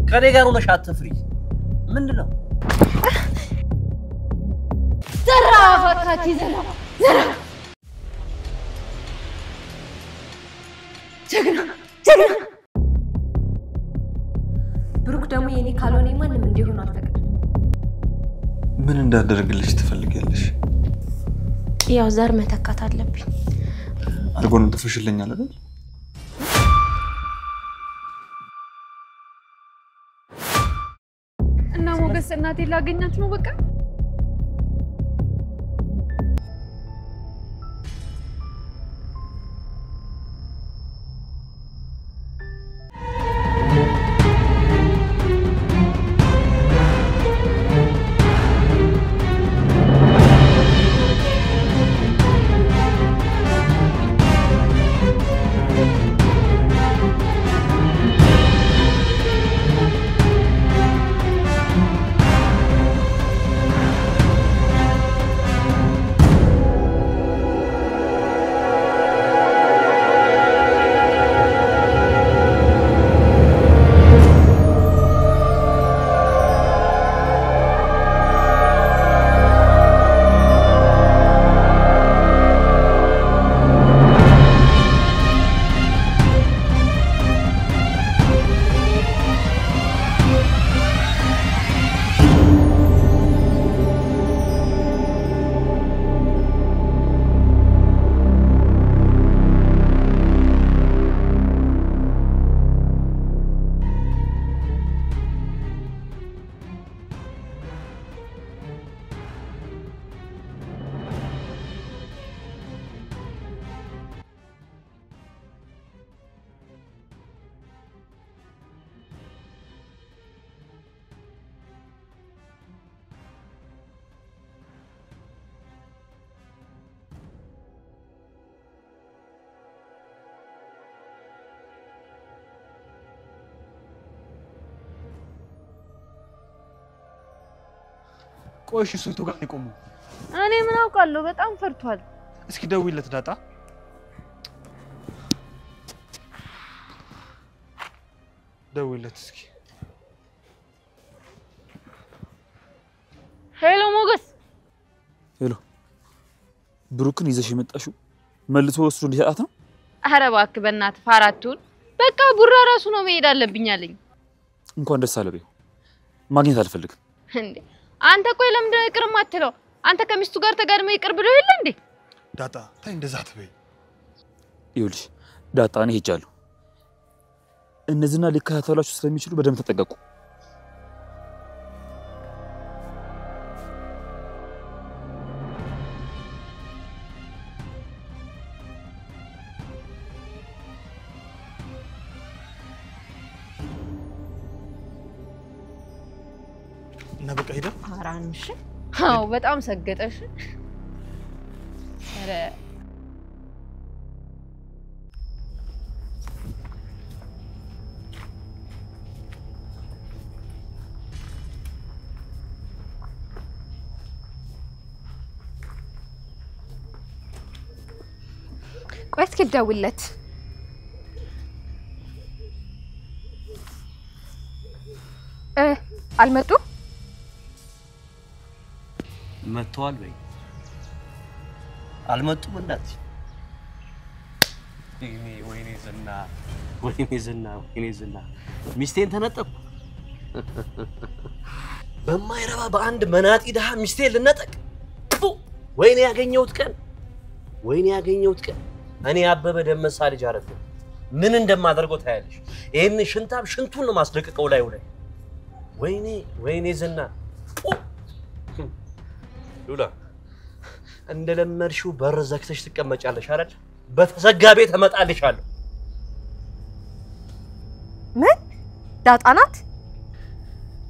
ከኔ ጋር ሆነሽ አትፍሪ ምንድነው ዘራፋካቲ ዘራ ጀግና ብሩክ ደግሞ የኔ ካልሆነ ማንንም እንዲሆን አልፈቅድም ምን እንዳደረግልሽ ትፈልጊያለሽ ያው ዘር መተካት አለብኝ አርጎን ተፈሽልኛል አይደል እና ሞገስ እናቴ ላገኛት ነው በቃ ቆይሽ ሱቱ ጋር ይቆሙ እኔ ምን አውቃለሁ በጣም ፈርቷል እስኪ ደውይለት ዳጣ ደውይለት እስኪ ሄሎ ሞገስ ሄሎ ብሩክን ይዘሽ የመጣሽው መልሶ ወስዶ እንዲያጣት ነው አረ እባክህ በእናትህ ፋራቱን በቃ ቡራ ራሱ ነው መሄድ አለብኝ አለኝ እንኳን ደስ አለበው ማግኘት አልፈልግም እንዴ አንተ ቆይ ለምን ይቅርም አትለው አንተ ከሚስቱ ጋር ተጋድመ ይቅር ብሎ ይል እንዴ ዳጣ ታይ እንደዛ አትበይ ይኸውልሽ ዳጣ እኔ ሄጃለሁ እነዚህና ሊከታተላችሁ ስለሚችሉ በደንብ ተጠቀቁ እና በቃ ሄደ አራንሽ አው በጣም ሰገጠሽ አረ ቆይስ ከደውለት አልመጡ መጥተዋል ወይ አልመጡም እናት ወይኔ ዝና ሚስቴን ተነጠቁ በማይረባ በአንድ መናጢ ደሃ ሚስቴን ልነጠቅ ወይኔ ያገኘሁት ቀን እኔ አበበ ደመሳ ልጅ አረፈ ምን እንደማደርገው ታያለሽ ይሄን ሽንታም ሽንቱን ነው ማስለቀቀው ላይ ወይኔ ዝና ሉላ እንደለመድሽው በር ዘግተሽ ትቀመጫለሽ አይደል በተዘጋ ቤት ተመጣልሻለሁ ምን ዳጣ ናት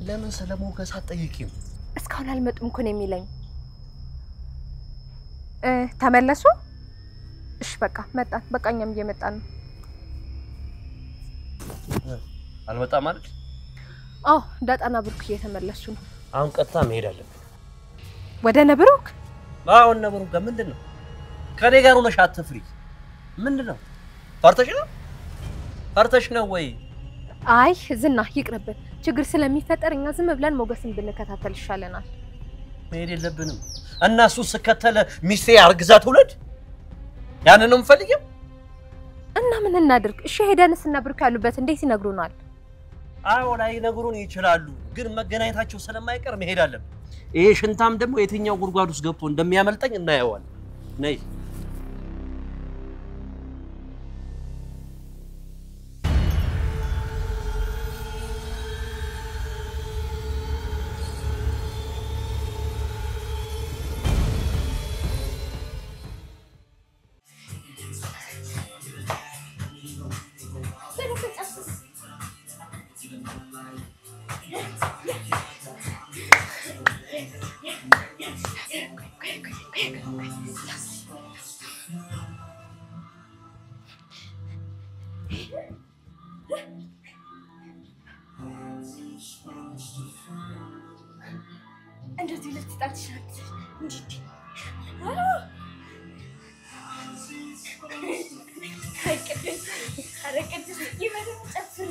ለምን ሰለሞን ከሳት ጠይቂም እስካሁን አልመጡም እኮ ነው የሚለኝ ተመለሱ እሺ በቃ መጣን በቃኛም እየመጣን ነው አልመጣም ማለት አዎ ዳጣና ብሩክ እየተመለሱ ነው አሁን ቀጥታ መሄድ አለብን ወደ ነብሩክ አዎ ነብሩክ ጋር ምንድነው ከኔ ጋር ሆነሽ አትፍሪ ምንድነው ፈርተሽ ነው ወይ አይ ዝና ይቅርብን ችግር ስለሚፈጠር እኛ ዝም ብለን ሞገስን ብንከታተል ይሻለናል መሄድ የለብንም እና እሱ ስከተለ ሚስቴ አርግዛ ትውለድ ያንን ነው ፈልጊው እና ምን እናድርግ እሺ ሄደንስ እና ብሩክ ያሉበት እንዴት ይነግሩናል አዎ ላይ ነግሩን ይችላሉ ግን መገናኘታቸው ስለማይቀር መሄድ አለብን ይሄ ሽንታም ደግሞ የትኛው ጉርጓድ ውስጥ ገብቶ እንደሚያመልጠኝ እናየዋለን ነይ እንደዚህ ልትጣልሽ እንጂ አረቀድስ ይመረም ጨፍር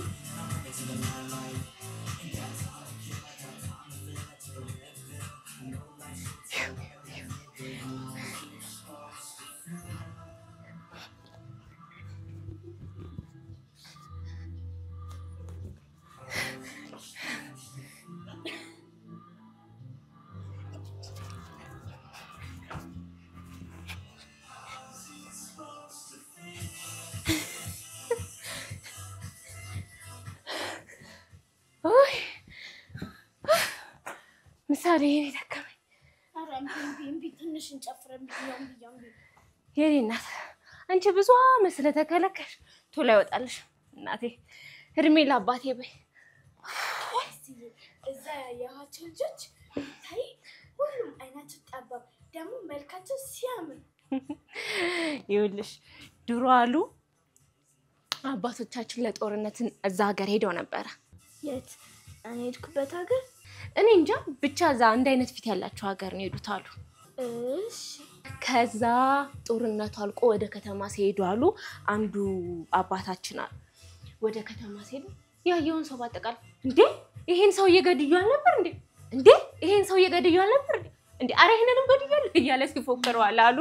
ምሳሌ ይደከመኝ አራም ቢምቢ ትንሽ እንጨፍረን ቢያም የኔ እናት አንቺ ብዙ መስለ ተከለከሽ ቶሎ ይወጣልሽ እናቴ እድሜ ለአባቴ በይ እዛ ያያቸው ልጆች ታይ ሁሉም አይናቸው ጠባብ ደግሞ መልካቸው ሲያምር ይኸውልሽ ድሮ አሉ አባቶቻችን ለጦርነት እዛ ሀገር ሄደው ነበር የት እኔ ሄድኩበት ሀገር እኔ እንጃ ብቻ ዛ አንድ አይነት ፊት ያላችሁ ሀገር ነው ሄዱት አሉ እሺ ከዛ ጦርነቱ አልቆ ወደ ከተማ ሲሄዱ አሉ አንዱ አባታችን አሉ ወደ ከተማ ሲሄዱ ያየውን ሰው ባጠቃል እንዴ ይሄን ሰው እየገድያል ነበር እንዴ ይሄን ሰው እየገድያል ነበር እንዴ አረ ይሄንንም ገድያል እያለ ሲፎክሩ አሉ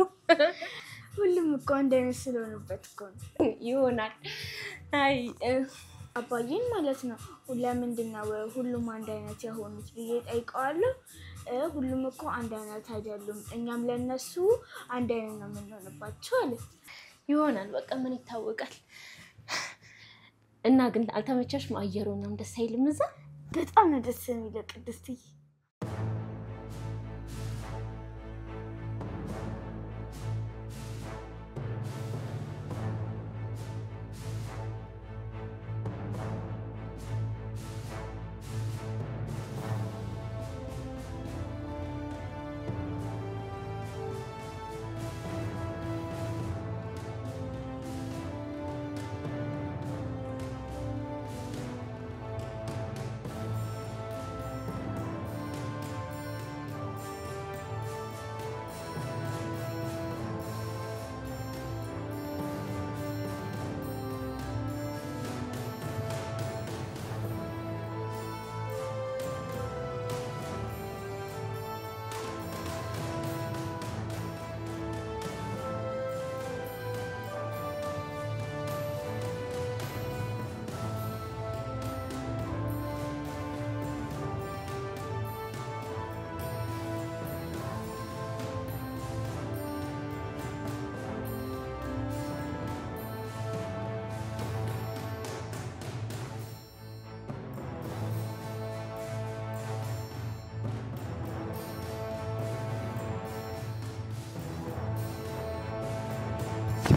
ሁሉም እኮ አንድ አይነት ስለሆነበት እኮ ይሆናል አይ አባዬን ማለት ነው ለምንድነው ሁሉም አንድ አይነት የሆኑት ብዬ ጠይቀዋለሁ ሁሉም እኮ አንድ አይነት አይደሉም እኛም ለነሱ አንድ አይነት ነው የምንሆንባቸው አለ ይሆናል በቃ ምን ይታወቃል እና ግን አልተመቸሽም አየሩንም ደስ አይልም እዛ በጣም ነው ደስ የሚለው ቅድስትዬ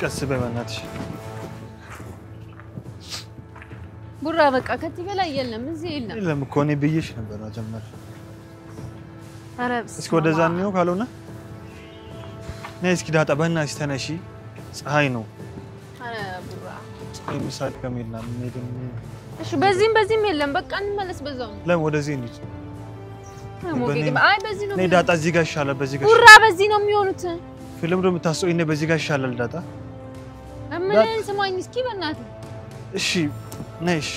ቀስ በእናትሽ ቡራ በቃ ከዚህ በላይ የለም እዚህ የለም እኮ እኔ ብዬሽ ነበር መጀመሪያ አረብስ እስኪ ወደዛ ነው ካልሆነ ነይ እስኪ ዳጣ በእናትሽ ተነሺ ፀሐይ ነው አረ ቡራ ምሳሌ ከመሄድና ምን እሺ በዚህም የለም በቃ እንመለስ በዛው ለምን ወደዚህ እንሂድ አይ በዚህ ነው ነይ ዳጣ እዚህ ጋር ይሻላል በዚህ ጋር ቡራ በዚህ ነው የሚሆኑት ፊልም ደግሞ ታስቆይ ነይ በዚህ ጋር ይሻላል ዳጣ ምን ስማኝ እስኪ በእናትህ እሺ ነይሽ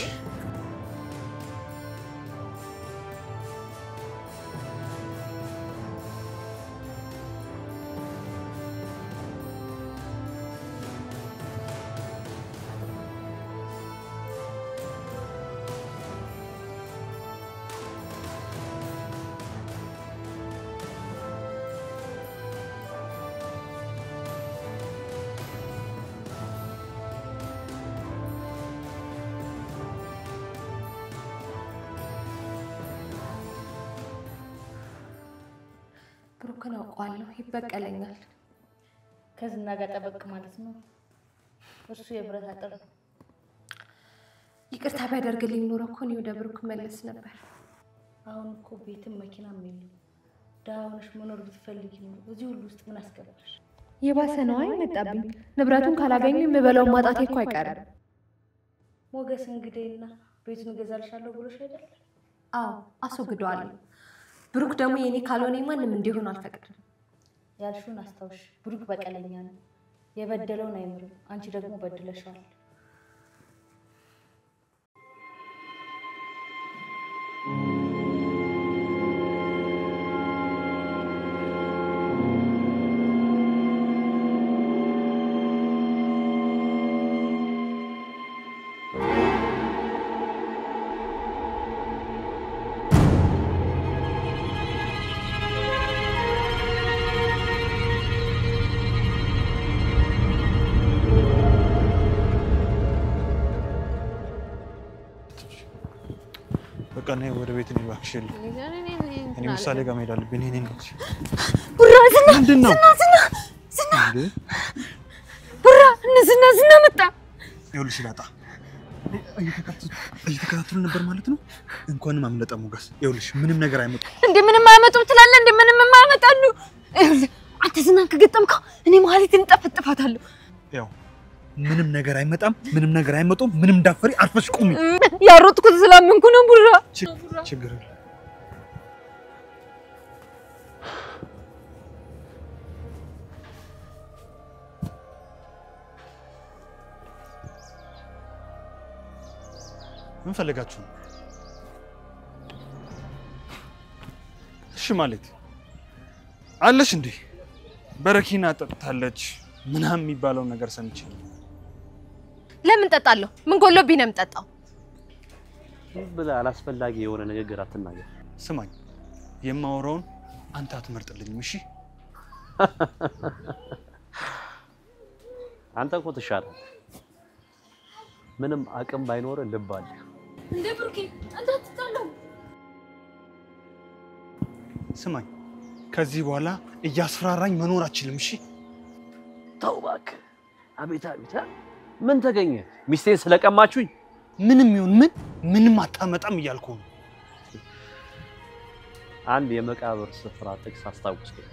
ብሩክን አውቀዋለሁ ይበቀለኛል ከዝና ጋር ጠበቅ ማለት ነው እሱ የብረት አጥር ይቅርታ ቢያደርግልኝ ኖሮ እኮ እኔ ወደ ብሩክ መለስ ነበር አሁን እኮ ቤትም መኪናም የለም ዳውንሽ መኖር ብትፈልጊ ነው እዚህ ሁሉ ውስጥ ምን አስገባሽ የባሰ ነው አይመጣብኝ ንብረቱን ካላገኙ የምበላው ማጣቴ እኮ አይቀርም ሞገስ እንግዲህና ቤቱን ገዛልሻለሁ ብሎሽ አይደል አዎ አስወግደዋለሁ ብሩክ ደግሞ የኔ ካልሆነ ማንም እንዲሆን አልፈቅድም ያልሽውን አስታውሽ ብሩክ በቀለኛ ነው የበደለውን አይምርም አንቺ ደግሞ በድለሻል በቃ ነይ ወደ ቤት እንባክሽ እኔ ምሳሌ ጋር መሄድ አለብኝ እኔ ነኝ ቡራ ዝና ምንድነው ዝና ቡራ ዝና መጣ ይኸውልሽ ዳጣ እየተከታተሉ ነበር ማለት ነው እንኳንም አምለጠ ሞገስ ይኸውልሽ ምንም ነገር አይመጡ እንዴ ምንም አይመጡም ትላለህ እንዴ ምንም የማያመጣሉ አንተ ዝናን ከገጠምከው እኔ ማለት እንጠፈጥፋታለሁ ያው ምንም ነገር አይመጣም ምንም ነገር አይመጡም ምንም እንዳፈሪ አርፈሽ ቁሚ ያሮጥኩት ስላመንኩ ነው ቡራ ችግር ምን ፈልጋችሁ እሺ ማለት አለሽ እንዴ በረኪና ጠጥታለች ምናም የሚባለው ነገር ሰምቼ ለምን ጠጣለሁ ምን ጎሎብኝ ነው የምጠጣው ብላ አላስፈላጊ የሆነ ንግግር አትናገር ስማኝ የማወራውን አንተ አትመርጥልኝም እሺ አንተ እኮ ትሻላለህ ምንም አቅም ባይኖር ልብ አለ እንደ ብሩክ አንተ አትጣለው ስማኝ ከዚህ በኋላ እያስፈራራኝ መኖር አችልም እሺ ተው እባክህ አቤት ምን ተገኘ ሚስቴን ስለቀማችሁኝ ምንም ይሁን ምንም አጣመጣም እያልኩ ነው አንድ የመቃብር ስፍራ ጥቅስ አስታውስኩኝ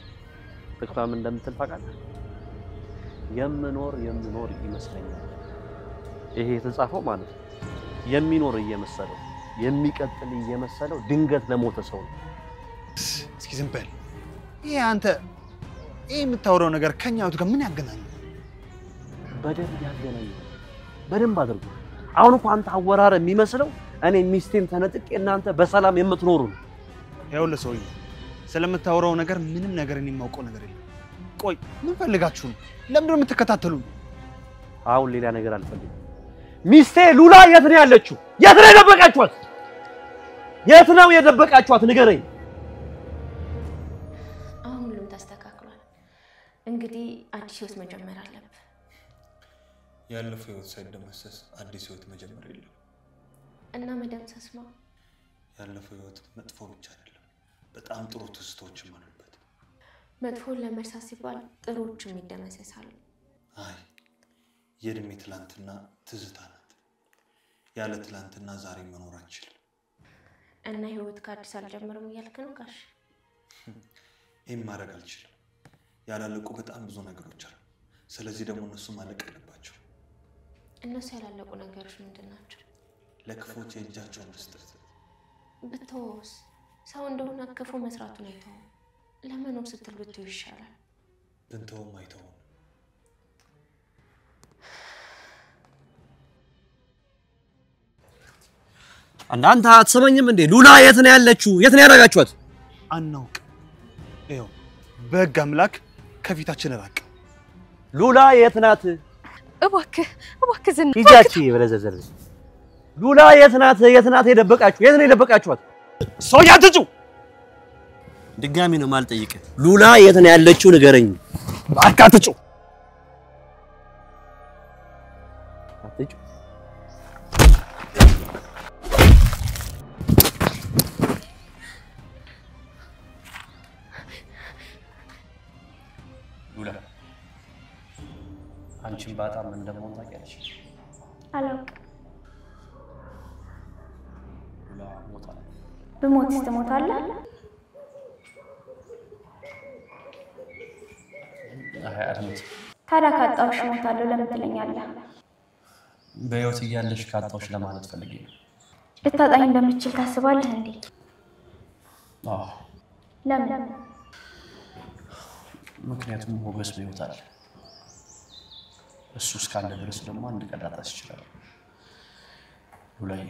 ጥቅሷም እንደምትል ታውቃለህ የምኖር ይመስለኛል ይሄ የተጻፈው ማለት ነው የሚኖር እየመሰለው የሚቀጥል እየመሰለው ድንገት ለሞተ ሰው ነው እስኪ ዝም በል ይሄ አንተ የምታወራው ነገር ከኛው ጋር ምን ያገናኛል በደንብ ያገናኛል በደንብ አድርጎ አሁን እኮ አንተ አወራረ የሚመስለው እኔ ሚስቴን ተነጥቄ እናንተ በሰላም የምትኖሩ ነው ያው ለሰውዬ ስለምታወራው ነገር ምንም ነገር እኔ የማውቀው ነገር የለም ቆይ ምን ፈልጋችሁ ነው ለምን ነው የምትከታተሉኝ አሁን ሌላ ነገር አልፈልግም ሚስቴ ሉላ የት ነው ያለችው የት ነው የደበቃችኋት ንገረኝ አሁን ሁሉም ተስተካክሏል እንግዲህ አዲስ ህይወት መጀመር አለብን ያለፈው ህይወት ሳይደመሰስ አዲስ ህይወት መጀመር የለም እና መደምሰስ ነው ያለፈው ህይወት መጥፎ ብቻ አይደለም በጣም ጥሩ ትዝታዎችም አሉበት መጥፎን ለመርሳት ሲባል ጥሩዎችም ይደመሰሳሉ አይ የእድሜ ትላንትና ትዝታ ናት ያለ ትላንትና ዛሬ መኖር አንችልም እና ህይወት ከአዲስ አልጀምርም እያልክ ነው ጋሽ ይሄን ማድረግ አልችልም ያላለቁ በጣም ብዙ ነገሮች አሉ ስለዚህ ደግሞ እነሱ ማለቅ አለባቸው እነሱ ያላለቁ ነገሮች ምንድናቸው ለክፎች የእጃቸውን መስጠት ብትወስ ሰው እንደሆነ ክፉ መስራቱን አይተው ለመኖር ስትል ብትው ይሻላል ብንተውም አይተው አንተ አትሰማኝም እንዴ ሉላ የት ነው ያለችው የት ነው ያደረጋችኋት አናውቅ ይኸው በግ አምላክ ከፊታችን ራቅ ሉላ የት ናት እባክህ ዝና ይጃቺ በለዘዘር ሉላ የት ናት የደበቃችሁ የት ነው የደበቃችኋት ሰው ያትጩ ድጋሚ ነው ማልጠይቅ ሉላ የት ነው ያለችው ንገረኝ አትጩ አንቺን በጣም እንደምሆን ታውቂያለሽ። አላውቅም። ሉላ ሞታል። ብሞትስ ትሞታለህ? አይ አልሞት። ታዲያ ካጣሁሽ እሞታለሁ ለምን ትለኛለህ? በህይወት እያለሽ ካጣሁሽ ለማለት ፈልጌ ነው። ልታጣኝ እንደምትችል ታስባለህ እንዴ? አዎ። ለምን? ምክንያቱም ሞገስ በህይወት አለ። እሱ እስካለ ድረስ ደግሞ አንድ ቀን ላጣሽ ይችላል። ሉላዬ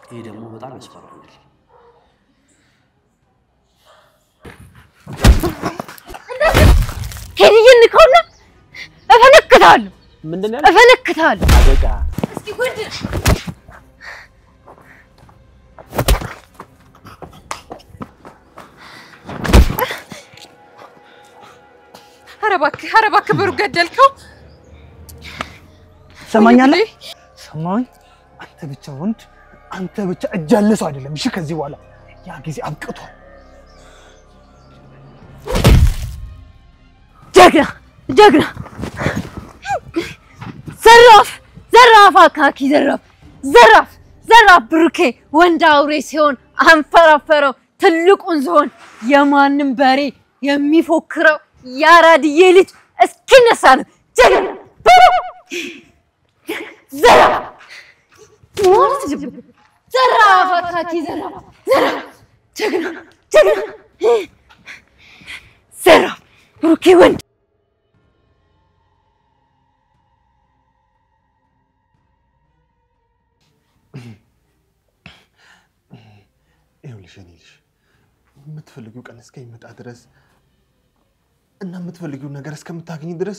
ይሄ ደግሞ በጣም ያስፈራኛል። ሄድዬን ከሆነ እፈነክታለሁ። ምንድነው? እፈነክታለሁ። አደጋ እስኪ ጉድ ኧረ እባክህ ብሩ ገደልከው። ሰማኛለህ? ሰማኝ። አንተ ብቻ ወንድ፣ አንተ ብቻ እጅ ያለ ሰው አይደለም። እሺ ከዚህ በኋላ ያ ጊዜ አብቅቷል። ጀግና ዘራፍ አካኪ ዘራፍ ብሩኬ ወንድ አውሬ ሲሆን አንፈራፈረው ትልቁን ዝሆን የማንም በሬ የሚፎክረው ያራድዬ ልጅ እስኪነሳ ነው። ጀግና ዘራፍ አካኪ ጀግና ዘራፍ ብሩኬ ወንድ ይኸውልሽ የምትፈልጊው ቀን እስከሚመጣ ድረስ እና የምትፈልጊው ነገር እስከምታገኝ ድረስ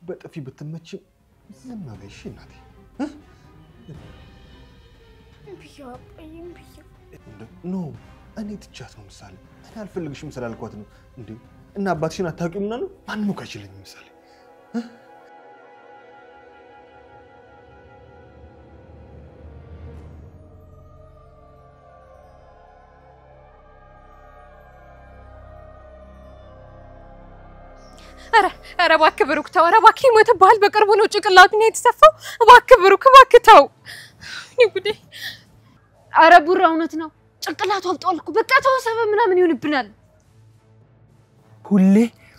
በጥፊ ብትመቺ ዝም በይ እሺ እናቴ። ኖ እኔ ትቻት ነው ምሳሌ። እኔ አልፈልግሽም ስላልኳት ነው እንዴ። እና አባትሽን አታውቂውም ነው? ማንም እኮ አይችልኝም ምሳሌ። ኧረ እባክህ ብሩክ ተው። ኧረ እባክህ ይሞትብሃል። በቅርቡ ነው ጭንቅላቱን የተሰፋው። እባክህ ብሩክ እባክህ ተው። ጉዴ! ኧረ ቡራ እውነት ነው። ጭንቅላቱ አብጧል እኮ። በቃ ተው፣ ሰበብ ምናምን ይሆንብናል።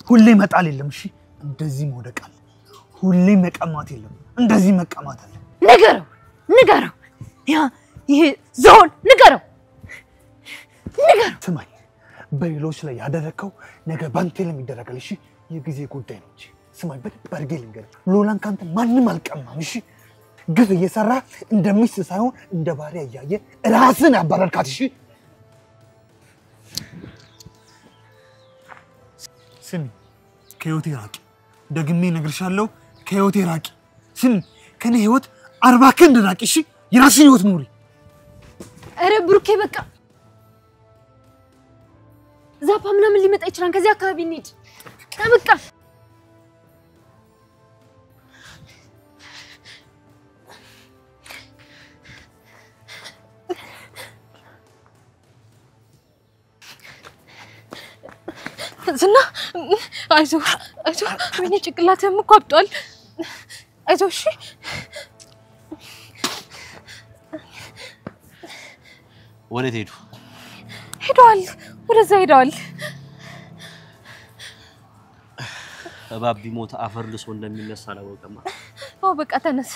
ሁሌ መጣል የለም እሺ። እንደዚህ መውደቅ አለ። ሁሌ መቀማት የለም። እንደዚህ መቀማት አለ። ንገረው። ይሄ ዝሆን ንገረው። ስማኝ፣ በሌሎች ላይ ያደረከው ነገ ባንተ ላይ ይደረጋል እሺ። የጊዜ ጉዳይ ነው እንጂ ስማኝ፣ በደንብ አድርጌ ልንገርህ፣ ሎላን ካንተ ማንም አልቀማም እሺ። ግፍ እየሰራ እንደሚስት ሳይሆን እንደ ባሪያ እያየ ራስን ያባረርካት እሺ። ስሚ፣ ከህይወቴ ራቂ። ደግሜ እነግርሻለሁ፣ ከህይወቴ ራቂ። ስሚ፣ ከኔ ህይወት 40 ክንድ ራቂ እሺ። የራስሽን ህይወት ኑሪ። ኧረ ብሩኬ በቃ ዛፓ ምናምን ሊመጣ ይችላል። ከዚህ አካባቢ እንሂድ። በቃ ዝና አይዞህ። ወይኔ ጭንቅላትህም እኮ አብጧል። አይዞህ እሺ። ወዴት ሄዱ? ሄደዋል፣ ወደዛ ሄደዋል። እባብ ቢሞት አፈር ልሶ እንደሚነሳ አላወቀማ። አዎ በቃ ተነስ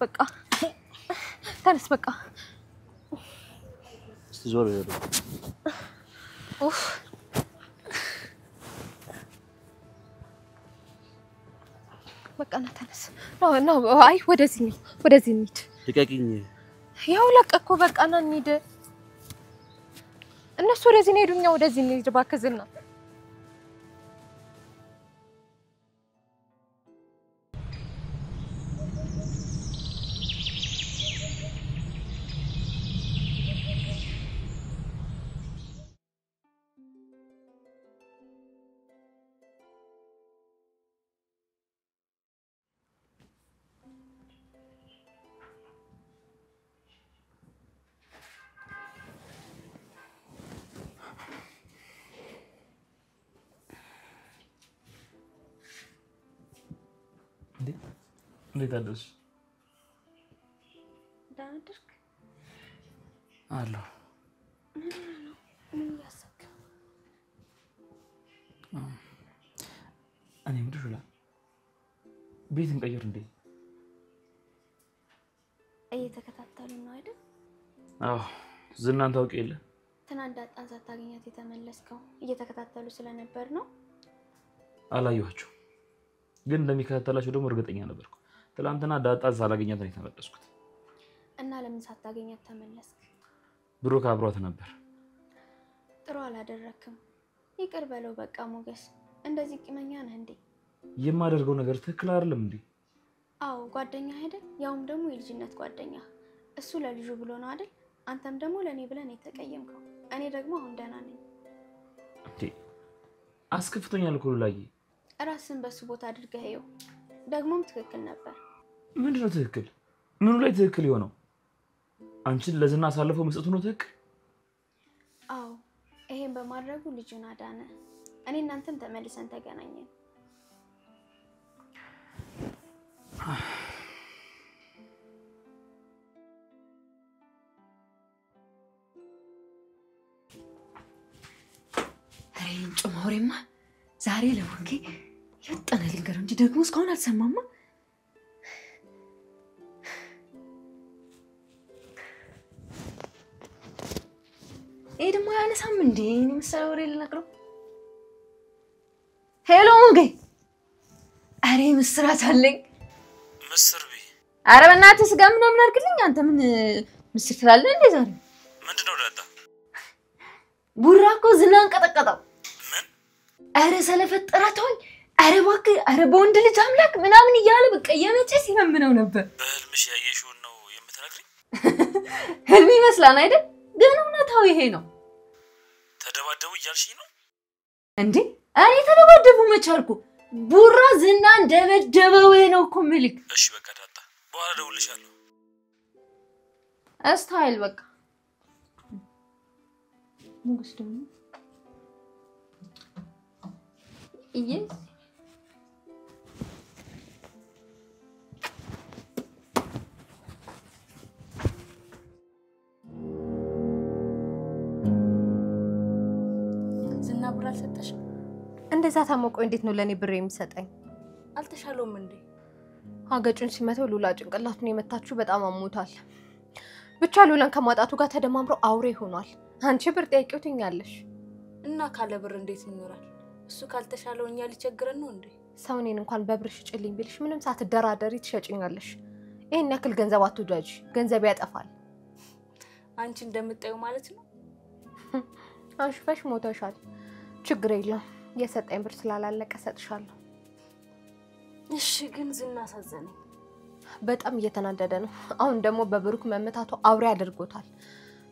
በቃ ተነስ በቃ። እስቲ ዞር በሉ። ኡፍ በቃ ተነስ። ነው አይ ወደዚህ እንሂድ። ልቀቂኝ። ያው ለቀኩ በቃ ና እንሂድ። እነሱ ወደዚህ ነው ሄዱኛ። ወደዚህ እንሂድ እባክህ ዝና። እንዴት አደርሽ? ደህና አደርክ? አለሁ። ምን እያሰብክ ነው? እኔ ምንድን ነው ቤት እንቀይር እንዴ? እየተከታተሉ ነው አይደል? አዎ ዝናን ታውቂ የለ? ትናንት ዳጣን ሳታገኛት የተመለስከው እየተከታተሉ ስለነበር ነው? አላየኋቸው ግን እንደሚከታተላቸው ደግሞ እርግጠኛ ነበርኩ። ትላንትና ዳጣን ሳላገኛት ነው የተመለስኩት። እና ለምን ሳታገኛት ተመለስክ? ብሩክ አብሯት ነበር። ጥሩ አላደረክም። ይቅር በለው በቃ ሞገስ። እንደዚህ ቂመኛ ነህ እንዴ? የማደርገው ነገር ትክክል አይደለም እንዴ? አዎ ጓደኛ አይደል? ያውም ደግሞ የልጅነት ጓደኛ። እሱ ለልጁ ብሎ ነው አይደል? አንተም ደግሞ ለኔ ብለን የተቀየምከው። እኔ ደግሞ አሁን ደህና ነኝ። እንዴ አስከፍቶኛል እኮ ሉላዬ። ራስን በሱ ቦታ አድርገህ ይኸው። ደግሞም ትክክል ነበር። ምንድነው ትክክል? ምኑ ላይ ትክክል የሆነው? አንቺን ለዝና አሳልፈው መስጠቱ ነው ትክክል? አዎ ይሄን በማድረጉ ልጁን አዳነ። እኔ እናንተም ተመልሰን ተገናኘን። አሬን ጮማውሪማ ዛሬ ለወንጌ ይወጣና ልንገረው እንጂ ደግሞ እስካሁን አልሰማማ። ይሄ ደግሞ ያነሳም እንዴ? እኔ መሰለው ወሬ ልነግረው። ሄሎ ወንጌ፣ አሬ ምስራት አለኝ። ምስር ቢ አረ በእናትህ ስጋ ምናምን አድርግልኝ። አንተ ምን ምስር ትላለህ እንዴ ዛሬ? ምንድነው ዳጣ? ቡራ እኮ ዝናን ቀጠቀጠው። ምን? አረ ስለፈጠራተው አረ እባክህ አረ በወንድ ልጅ አምላክ ምናምን እያለ በቃ የመቼ ሲለምነው ነበር። በህልምሽ ያየሽውን ነው የምትነግሪኝ? ህልም ይመስላል አይደል? ግን እውነታው ይሄ ነው። ተደባደቡ እያልሽኝ ነው እንዴ? እኔ ተደባደቡ መቻልኩ። ቡራ ዝናን ደበደበው ነው እኮ ምልክ። እሺ በቃ ዳጣ በኋላ ደውልልሻለሁ። እስታይል በቃ ንጉስ ደግሞ ኢየስ ዝና ብር አልሰጠሽም? እንደዛ ታሞቆ እንዴት ነው ለኔ ብር የሚሰጠኝ? አልተሻለውም እንዴ? አገጩን ሲመተው ሉላ ጭንቅላቱን የመታችሁ በጣም አሞታል። ብቻ ሉላን ከማጣቱ ጋር ተደማምሮ አውሬ ሆኗል። አንቺ ብር ጠይቂው ትኛለሽ። እና ካለ ብር እንዴት ይኖራል? እሱ ካልተሻለው እኛ ሊቸግረን ነው እንዴ? ሰው እኔን እንኳን በብር ሽጭልኝ ቢልሽ ምንም ሳትደራደሪ ትሸጭኛለሽ። ይሄን ያክል ገንዘብ አትወዳጅ፣ ገንዘብ ያጠፋል። አንቺ እንደምታዩ ማለት ነው። አንሽፈሽ ሞተሻል። ችግር የለም፣ የሰጠኝ ብር ስላላለቀ ሰጥሻለሁ። እሺ ግን ዝና አሳዘነኝ። በጣም እየተናደደ ነው። አሁን ደግሞ በብሩክ መመታቱ አውሬ አድርጎታል።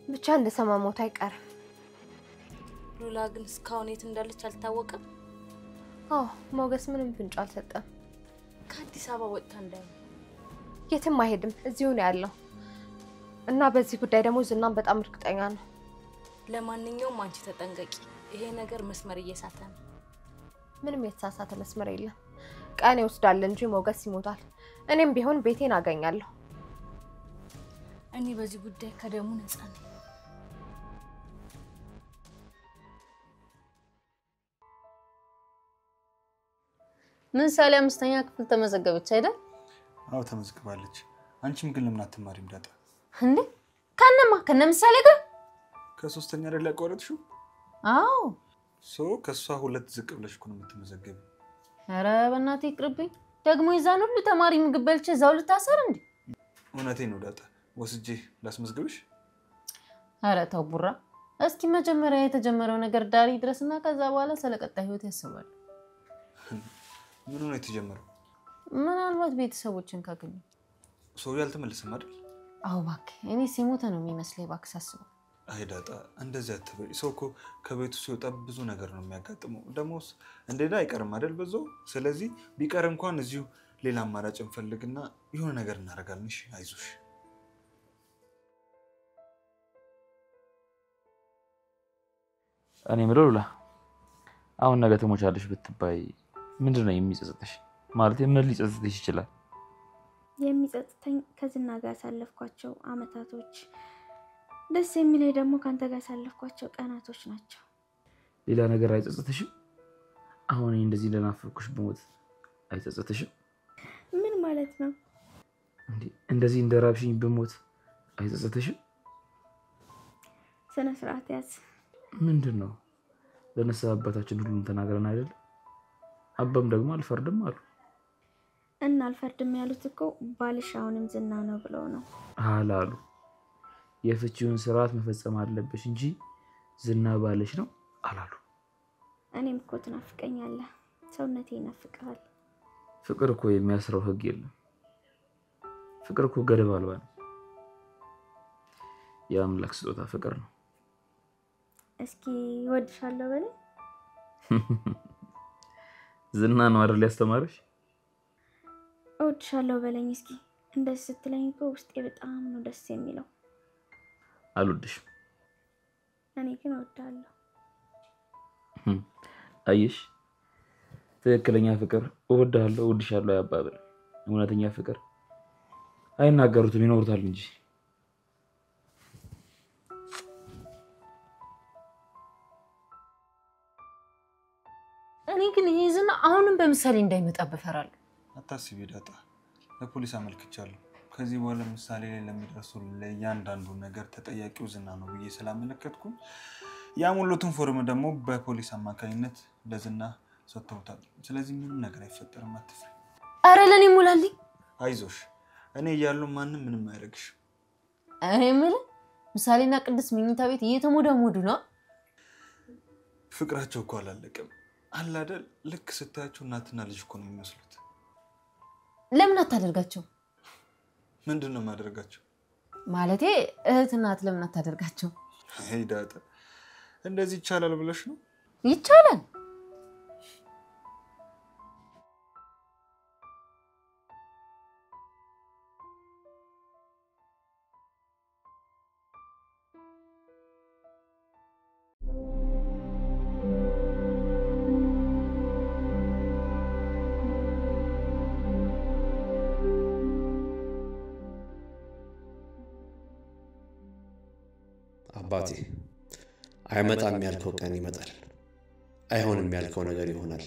ብቻ እንደሰማሞት አይቀርም። ሉላ ግን እስካሁን የት እንዳለች አልታወቀም። አዎ ሞገስ ምንም ፍንጭ አልሰጠም። ከአዲስ አበባ ወጥታ እንዳይሆን። የትም አይሄድም፣ እዚሁ ነው ያለው። እና በዚህ ጉዳይ ደግሞ ዝናን በጣም እርግጠኛ ነው። ለማንኛውም አንቺ ተጠንቀቂ። ይሄ ነገር መስመር እየሳተ ነው። ምንም የተሳሳተ መስመር የለም። ቀን ይወስዳል እንጂ ሞገስ ይሞታል። እኔም ቢሆን ቤቴን አገኛለሁ። እኔ በዚህ ጉዳይ ከደሙ ነፃ ነኝ። ምን ሳለ አምስተኛ ክፍል ተመዘገበች አይደል? አዎ ተመዝግባለች። አንቺም ግን ለምን አትማሪም ዳጣ? እንዴ ከነምሳሌ ጋር ከሶስተኛ አይደል ያቋረጥሽው? አዎ ከሷ ሁለት ዝቅ ብለሽ እኮ ነው የምትመዘገቢው። ኧረ በእናትህ ይቅርብኝ። ደግሞ ይዛን ሁሉ ተማሪ ምግብ በልቼ እዛው ልታሰር እንዴ? እውነቴን ነው ዳጣ። ወስጄ ላስመዝግብሽ? ኧረ ተው ቡራ። እስኪ መጀመሪያ የተጀመረው ነገር ዳሪ ድረስና ከዛ በኋላ ስለቀጣይ ህይወት ያስባል። ምን ነው የተጀመረው? ምናልባት ቤተሰቦችን ካገኙ። ሰው ያልተመለሰም አይደል? አዎ እባክህ፣ እኔ ሲሞተ ነው የሚመስለኝ እባክህ ሳስበው። አይ ዳጣ እንደዚህ አትበይ። ሰው እኮ ከቤቱ ሲወጣ ብዙ ነገር ነው የሚያጋጥመው። ደሞስ እንደዳ አይቀርም አይደል በዛው። ስለዚህ ቢቀር እንኳን እዚሁ ሌላ አማራጭ እንፈልግና የሆነ ነገር እናደርጋለን። እሺ አይዞሽ። እኔ ምለው ሉላ አሁን ነገ ትሞቻለሽ ብትባይ ምንድነው የሚጸጽትሽ? ማለት ምን ሊጸጽትሽ ይችላል? የሚጸጽተኝ ከዝና ጋር ያሳለፍኳቸው አመታቶች፣ ደስ የሚለኝ ደግሞ ካንተ ጋር ያሳለፍኳቸው ቀናቶች ናቸው። ሌላ ነገር አይጸጽትሽም? አሁን እንደዚህ ለናፈኩሽ ብሞት አይጸጽትሽም? ምን ማለት ነው? እንደዚህ እንደራብሽኝ ብሞት አይጸጽትሽም? ስነ ስርዓት ያዝ። ምንድነው? ለነሳ አባታችን ሁሉም ተናግረን አይደል? አባም ደግሞ አልፈርድም አሉ። እና አልፈርድም ያሉት እኮ ባልሽ አሁንም ዝና ነው ብለው ነው አላሉ። የፍቺውን ስርዓት መፈጸም አለብሽ እንጂ ዝና ባልሽ ነው አላሉ። እኔም እኮ ትናፍቀኛለህ፣ ሰውነቴ ይናፍቃል። ፍቅር እኮ የሚያስረው ህግ የለም። ፍቅር እኮ ገደብ አልባ ነው። የአምላክ ስጦታ ፍቅር ነው። እስኪ እወድሻለሁ በለኝ። ዝና ነው አይደል ያስተማረሽ? እወድሻለሁ በለኝ እስኪ። እንደዚህ ስትለኝ እኮ ውስጤ በጣም ነው ደስ የሚለው። አልወድሽም። እኔ ግን እወዳለሁ። አይሽ ትክክለኛ ፍቅር እወድሃለሁ እወድሻለሁ ያባብል። እውነተኛ ፍቅር አይናገሩትም ይኖሩታል እንጂ። እኔ ግን ይሄ ዝና አሁንም በምሳሌ እንዳይመጣ በፈራለሁ። አታስቢ ዳጣ፣ ለፖሊስ አመልክቻለሁ። ከዚህ በኋላ ምሳሌ ላይ ለሚደርሱ ለእያንዳንዱ ነገር ተጠያቂው ዝና ነው ብዬ ስላመለከትኩ ያሙሉትን ፎርም ደግሞ በፖሊስ አማካኝነት ለዝና ሰጥተውታል። ስለዚህ ምንም ነገር አይፈጠርም፣ አትፍሪ። አረ ለኔ ሙላልኝ። አይዞሽ፣ እኔ እያለሁ ማንም ምንም አያደርግሽ። እኔ የምልህ ምሳሌና ቅድስት መኝታ ቤት እየተሞዳሞዱ ነው። ፍቅራቸው እኮ አላለቀም አለ አይደል? ልክ ስታያቸው እናትና ልጅ እኮ ነው የሚመስሉት። ለምን አታደርጋቸው? ምንድነው ማደርጋቸው? ማለቴ እህትና እናት ለምን አታደርጋቸው? አይ ዳጣ፣ እንደዚህ ይቻላል ብለሽ ነው? ይቻላል። አባቴ አይመጣም ያልከው ቀን ይመጣል፣ አይሆንም ያልከው ነገር ይሆናል።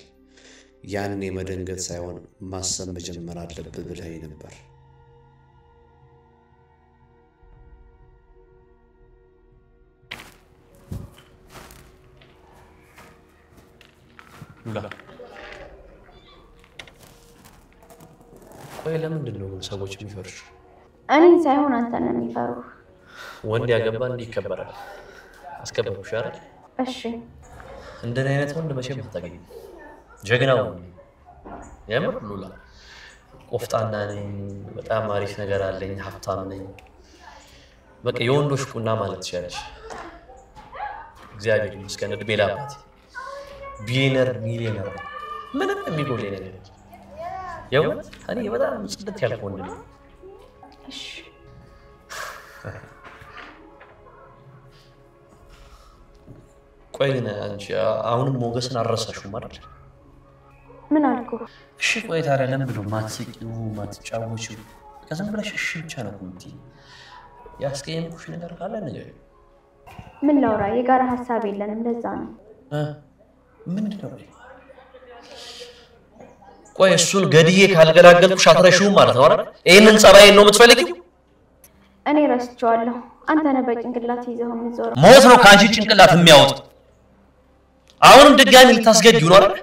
ያኔ መደንገጥ ሳይሆን ማሰብ መጀመር አለብህ ብለህ ነበር። ቆይ ለምንድን ነው ሰዎች የሚፈሩሽ? እኔ ሳይሆን አንተ ነው የሚፈሩ። ወንድ ያገባ እንዲህ ይከበራል። አስከበሩሽ አይደል? እሺ፣ እንደኔ አይነት ወንድ መቼም አታገኝም። ጀግናው የምር ሉላ፣ ቆፍጣና ነኝ፣ በጣም አሪፍ ነገር አለኝ፣ ሀብታም ነኝ። በቃ የወንዶች ቁና ማለት ትችላለሽ። እግዚአብሔር ይመስገን እድሜ ለአባቴ ቢሊየነር ሚሊየነር ምንም የሚጎለኝ ነገር የለም። የእውነት እኔ በጣም ጽድት ያልኩ ወንድ ነኝ። እሺ ቆይ ግን አንቺ አሁንም ሞገስን አልረሳሽውም አይደል? ምን አልኩ? እሺ ቆይ ታዲያ ለምንድን ነው ማትስቂው ማትጫወቺው? ከዝም ብለሽ እሺ ብቻ ነው የምትይኝ? ያስቀየምኩሽ ነገር ካለ ንገሪኝ። ምን ላውራ? የጋራ ሀሳብ የለንም፣ ለዛ ነው። ምንድን ነው? ቆይ እሱን ገድዬ ካልገላገልኩሽ አትረሺውም ማለት ነው አይደል? ይሄንን ጸባይን ነው የምትፈልጊው? እኔ ረስቼዋለሁ። አንተ ነህ በጭንቅላት ይዘው የምትዞረው። ሞት ነው ከአንቺ ጭንቅላት የሚያወጣው። አሁንም ድጋሚ ልታስገድዩ ነው አይደል?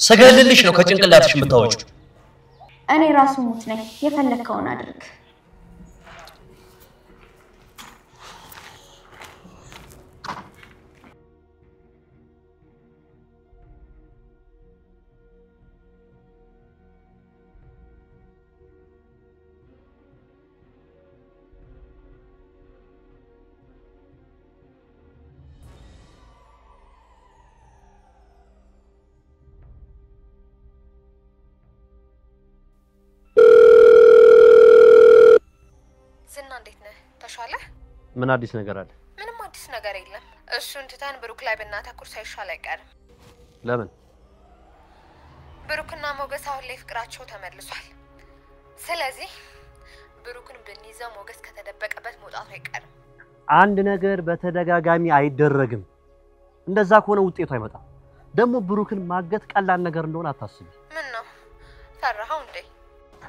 ስገልልሽ ነው ከጭንቅላትሽ የምታወጪው። እኔ ራሱ ሙት ነኝ፣ የፈለከውን አድርግ። ዝና እንዴት ነህ? ተሻለህ? ምን አዲስ ነገር አለ? ምንም አዲስ ነገር የለም። እሱን ትተን ብሩክ ላይ ብናተኩር ሳይሻል አይቀርም። ለምን? ብሩክና ሞገስ አሁን ላይ ፍቅራቸው ተመልሷል። ስለዚህ ብሩክን ብንይዘው ሞገስ ከተደበቀበት መውጣቱ አይቀርም። አንድ ነገር በተደጋጋሚ አይደረግም። እንደዛ ከሆነ ውጤቱ አይመጣም። ደግሞ ብሩክን ማገት ቀላል ነገር እንደሆነ አታስቢ። ምን ነው ፈራኸው እንዴ?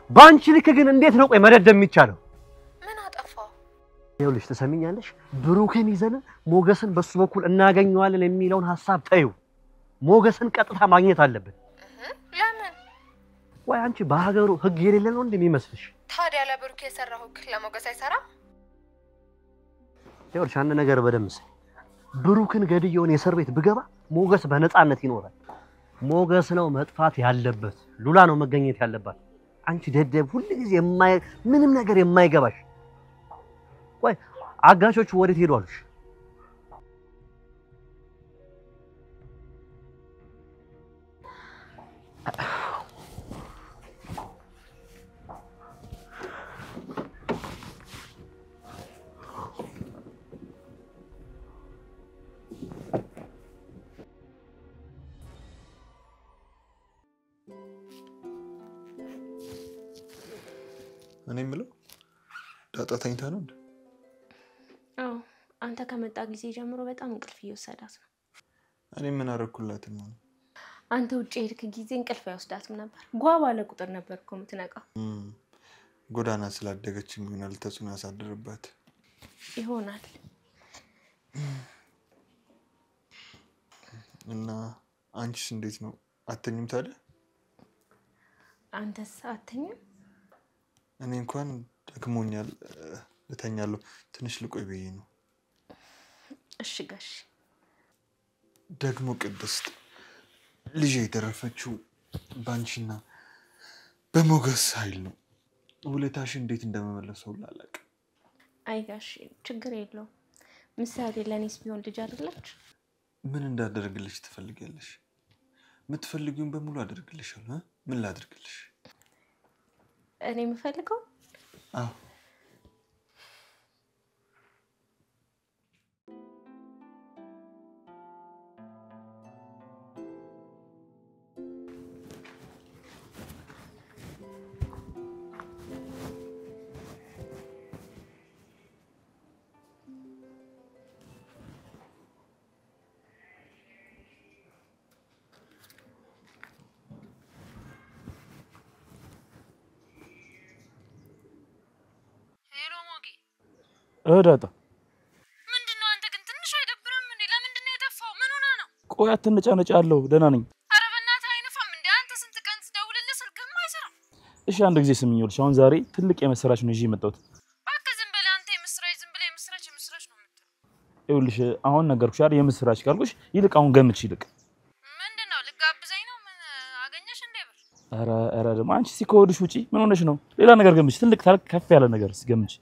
ባንቺ ልክ ግን እንዴት ነው ቆይ መደደብ የሚቻለው? ምን አጠፋው? ይኸውልሽ ትሰሚኛለሽ? ብሩክን ይዘን ሞገስን በሱ በኩል እናገኘዋለን የሚለውን ሐሳብ ተይው። ሞገስን ቀጥታ ማግኘት አለብን። ለምን? ወይ አንቺ በሀገሩ ህግ የሌለ ነው እንደሚመስልሽ? ታዲያ ለብሩክ የሰራው ህግ ለሞገስ አይሰራም? ይኸውልሽ አንድ ነገር በደምብ ሰይ። ብሩክን ገድየውን የእስር ቤት ብገባ ሞገስ በነፃነት ይኖራል። ሞገስ ነው መጥፋት ያለበት። ሉላ ነው መገኘት ያለባት። አንቺ ደደብ ሁሉ ጊዜ ምንም ነገር የማይገባሽ። ወይ አጋቾቹ ወዴት ሄዱ አሉሽ? እኔ የምለው ዳጣ ተኝታ ነው እንዴ? አዎ አንተ ከመጣ ጊዜ ጀምሮ በጣም እንቅልፍ እየወሰዳት ነው። እኔ ምን አደረኩላት ነው? አንተ ውጪ ሄድክ ጊዜ እንቅልፍ አይወስዳትም ነበር። ጓ ባለ ቁጥር ነበር እኮ የምትነቃው። ጎዳና ስላደገች ይሆናል ተጽዕኖ ያሳደረባት ይሆናል። እና አንቺስ እንዴት ነው? አተኝም ታዲያ? አንተስ አተኝም? እኔ እንኳን ደክሞኛል እተኛለሁ። ትንሽ ልቆይ ብዬ ነው። እሺ ጋሽ። ደግሞ ቅድስት ልጄ የተረፈችው ባንቺና በሞገስ ኃይል ነው። ውለታሽ እንዴት እንደመመለሰው ላላቅ። አይ ጋሽ ችግር የለውም። ምሳሌ ለኔስ ቢሆን ልጅ አይደለች? ምን እንዳደርግልሽ ትፈልጊያለሽ? የምትፈልጊውን በሙሉ አደርግልሻለሁ። ምን ላድርግልሽ? እኔ የምፈልገው አዎ ዳጣ ምንድነው? አንተ ግን ትንሽ አይደብርም እንዴ? ለምንድነው የጠፋው? ምን ሆነ ነው? ቆይ አትነጫነጫለሁ። ደህና ነኝ። ኧረ በእናትህ አይነፋም እንዴ? አንተ ስንት ቀን ስደውልልህ ስልክህም አይሰራም። እሺ አንድ ጊዜ ስምኝልሽ። አሁን ዛሬ ትልቅ የምስራች ነው ይዤ የመጣሁት። እባክህ ዝም ብለህ አንተ የምስራች ዝም ብለህ የምስራች ነው የምትለው። ይኸውልሽ አሁን ነገርኩሽ አይደል? የምስራች ካልኩሽ ይልቅ አሁን ገምትሽ ይልቅ። ምንድነው? ልጋብዘኝ ነው? ምን አገኘሽ እንዴ ብር? ኧረ ደግሞ አንቺ ሲኮድሽ ውጪ ምን ሆነሽ ነው? ሌላ ነገር ገምች። ትልቅ ታልክ ከፍ ያለ ነገር ገምች።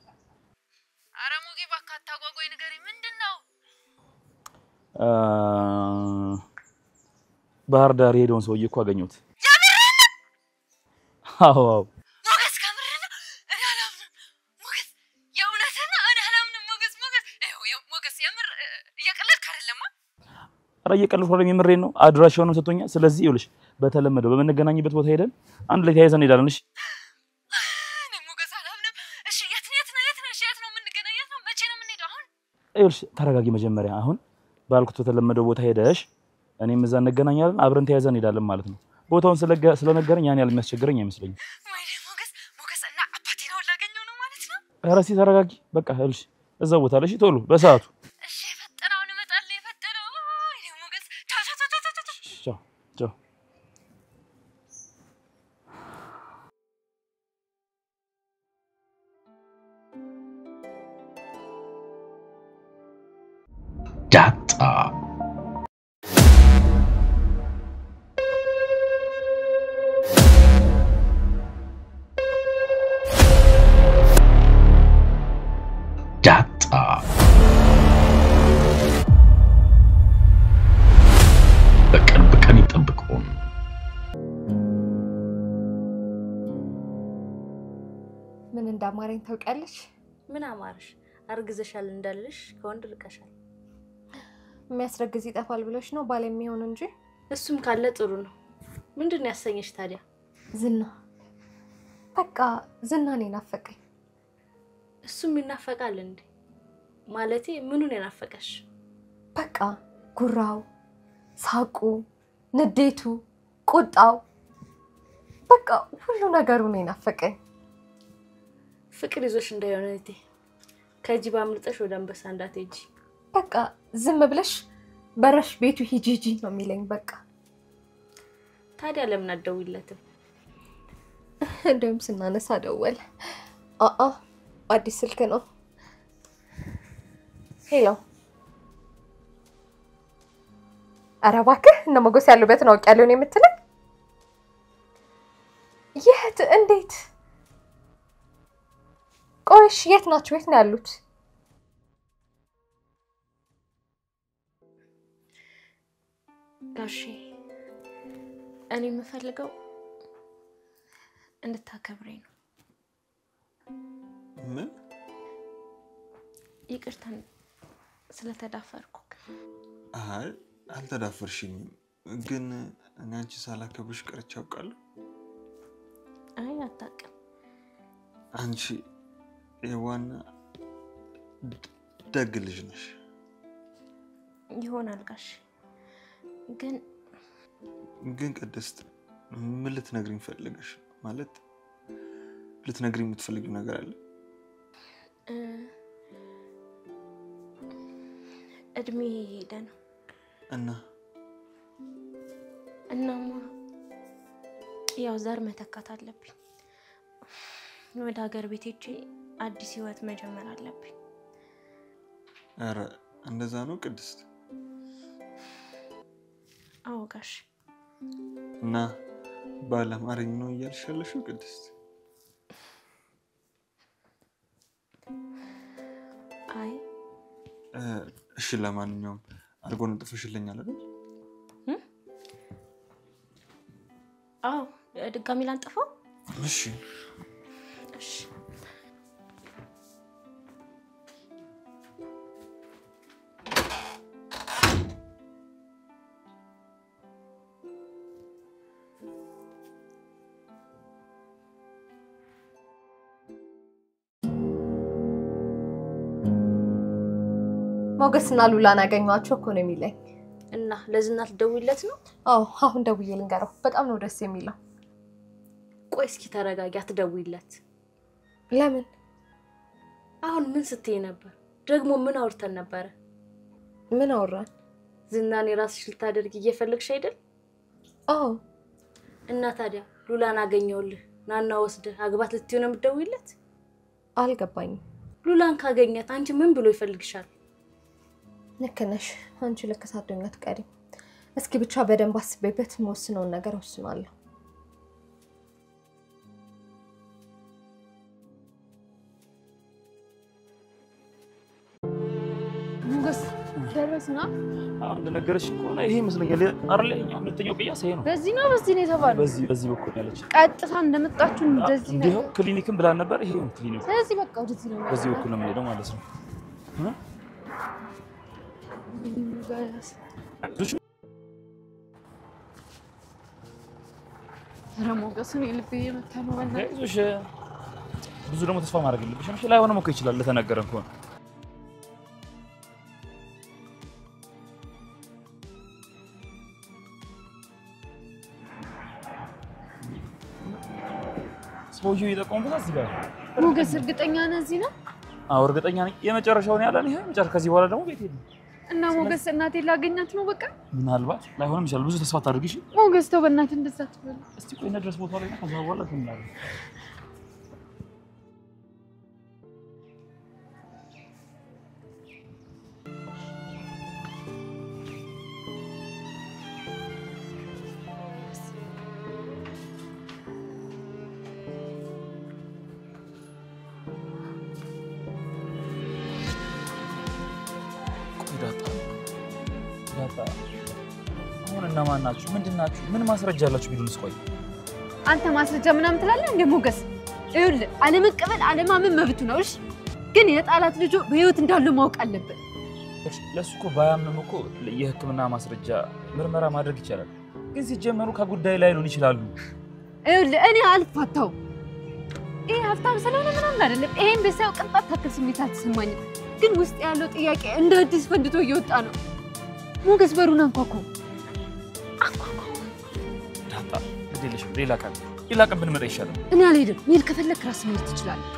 ባህር ዳር ሄደውን ሰውዬ እኮ አገኘሁት። አዎ ሞገስ ከምር ነው? እኔ አላምንም። ሞገስ የእውነትህን ነው? እኔ አላምንም። ሞገስ የምር እየቀለድክ አይደለም? ኧረ እየቀለድኩ አይደለም፣ የምሬን ነው። አድራሻውንም ሰጥቶኛል። ስለዚህ ይኸውልሽ በተለመደው በመነገናኝበት ቦታ ሄደን አንድ ላይ ተያይዘን እንሄዳለን። እሺ እኔ ሞገስ አላምንም። እሺ የት ነው የምንገናኘው? መቼ ነው የምንሄደው? አሁን ይኸውልሽ ተረጋጊ መጀመሪያ። አሁን ባልኩት በተለመደው ቦታ ሄደሽ እኔም እዛ እንገናኛለን፣ አብረን ተያይዘን እንሄዳለን ማለት ነው። ቦታውን ስለነገረኝ ያን ያህል የሚያስቸግረኝ አይመስለኝም። ወይኔ ሞገስ እና አባቴን አሁን ላገኘው ነው ማለት ነው? ኧረ እስኪ ተረጋጊ። በቃ ይኸውልሽ እዛው ቦታ ላይ ቶሎ በሰዓቱ። እሺ የፈጠነውን እመጣለሁ። የፈጠነው ወይኔ ሞገስ ቻው ቻው። ዳጣ በቅርብ ቀን ይጠብቁን። ምን እንዳማረኝ ታውቂያለሽ? ምን አማርሽ? አርግዘሻል እንዳልሽ ከወንድ ርቀሻል። የሚያስረግዝ ይጠፋል ብለሽ ነው ባል የሚሆን እንጂ። እሱም ካለ ጥሩ ነው። ምንድነው ያሰኘሽ ታዲያ? ዝና በቃ ዝናኔ ናፈቀኝ። እሱም ይናፈቃል እንዴ? ማለቴ ምኑን የናፈቀሽ? በቃ ጉራው፣ ሳቁ፣ ንዴቱ፣ ቁጣው በቃ ሁሉ ነገሩ ነው ናፈቀኝ። ፍቅር ይዞሽ እንዳይሆነ እቴ ከጂባ አምልጠሽ ወደ አንበሳ እንዳትሄጂ። በቃ ዝም ብለሽ በረሽ ቤቱ ሂጂ ነው የሚለኝ በቃ። ታዲያ ለምን አትደውይለትም? እንደውም ስናነሳ ደወለ። አዲስ ስልክ ነው። ሄሎ ኧረ እባክህ እነ ሞገስ ያሉበት ነው አውቄያለሁ ነው የምትለኝ? የት እንዴት? ቆይሽ የት ናቸው? የት ነው ያሉት? ጋሼ እኔ የምፈልገው እንድታከብረኝ ነው። ምን? ይቅርታ ስለተዳፈርኩ። አይ አልተዳፈርሽኝም፣ ግን እኔ አንቺ ሳላከብርሽ ቀርቼ አውቃለሁ? አይ አታውቅም። አንቺ የዋና ደግ ልጅ ነሽ። ይሆናል ጋሼ። ግን ቅድስት ምን ልትነግሪኝ ፈልገሽ? ማለት ልትነግሪኝ የምትፈልጊው ነገር አለ? እድሜ ሄደ ነው እናማ ያው ዘር መተካት አለብኝ። ወደ ሀገር ቤት ሄጄ አዲስ ህይወት መጀመር አለብኝ። ኧረ እንደዛ ነው ቅድስት? አዎ ጋሼ። እና ባለማረኝ ነው እያልሽ ያለሽው ቅድስት? አይ እሺ ለማንኛውም አልጎነጥፈሽልኛል አይደል? አዎ ድጋሚ ላንጥፈው? እሺ እሺ። ሞገስና ሉላን አገኘኋቸው እኮ ነው የሚለኝ። እና ለዝና ልደውይለት ነው? አዎ አሁን ደውዬ ልንገረው። በጣም ነው ደስ የሚለው። ቆይ እስኪ ተረጋጊ፣ አትደውይለት። ለምን? አሁን ምን ስትይ ነበር? ደግሞ ምን አውርተን ነበር? ምን አወራን? ዝናን የራስሽ ልታደርጊ እየፈለግሽ አይደል? አዎ። እና ታዲያ ሉላን አገኘውልህ ናና ወስደህ አግባት ልትዩ ነው የምትደውይለት? አልገባኝም። ሉላን ካገኘት አንቺ ምን ብሎ ይፈልግሻል? ልክ ነሽ። አንቺ ልክ ሳትሆኚ አትቀሪም። እስኪ ብቻ በደንብ አስቤበት የምወስነውን ነገር ወስናለሁ። ሞገስ ደረስና? አንድ ነገርሽ ከሆነ ይሄ መስለኛል አይደል? ሁለተኛው ቅያስ ይሄ ነው። በዚህ ነው የተባለው? በዚህ በኩል ያለች ቀጥታ እንደመጣችሁ እንደዚህ ነው። እንዴው ክሊኒክም ብላ ነበር። ይሄ ነው ክሊኒክ። ስለዚህ በቃ ወደዚህ ነው። በዚህ በኩል ነው የምንሄደው ማለት ነው። ሞገስን የልቤ የመታ ነው። አይዞሽ፣ ብዙ ደግሞ ተስፋ ማድረግ የለብሽም። እሺ ላይሆንም እኮ ይችላል ለተነገረን ከሆነ። ሰውዬው የጠቆመበት እዚህ ጋር ሞገስ እርግጠኛ ነህ እዚህ ነው? አዎ እርግጠኛ ነኝ። የመጨረሻውን ያለን ይሄ መጨረሻ። ከዚህ በኋላ ደግሞ ቤት ሄድን እና ሞገስ እናቴ ላገኛት ነው በቃ። ምናልባት ላይሆንም ይችላል። ብዙ ተስፋ ታድርጊ። እሺ ሞገስ ተው በእናትህ እንደዛ አትበል። እስቲ ቆይ እና ድረስ ቦታው ላይ ከዛ በኋላ ትምናለ። አሁን እነማን ናችሁ? ምንድን ናችሁ? ምን ማስረጃ አላችሁ ቢሉንስ? ቆይ አንተ ማስረጃ ምናምን ትላለህ እንደ ሞገስ? ይኸውልህ አለመቀበል አለማመን መብቱ ነው። እሺ ግን የጣላት ልጁ በህይወት እንዳለው ማወቅ አለበት። ለሱ እኮ ባያምንም እኮ የህክምና ማስረጃ ምርመራ ማድረግ ይቻላል። ግን ሲጀመሩ ከጉዳይ ላይ ሊሆን ይችላሉ። ይኸውልህ እኔ አልፋታው። ሀብታም ስለሆነ ምናምን አይደለም። ይሄን በሳው ቅንጣት ታክል ስሜት አልተሰማኝም። ግን ውስጥ ያለው ጥያቄ እንደ አዲስ ፈንድቶ እየወጣ ነው። ሞገስ በሩን አንኳኩ። ዳጣ ግዴለሽ ሌላ ቀን ብንመጣ ይሻላል። እኔ አልሄድም። ሚል ከፈለክ ራስ መሄድ ትችላለህ።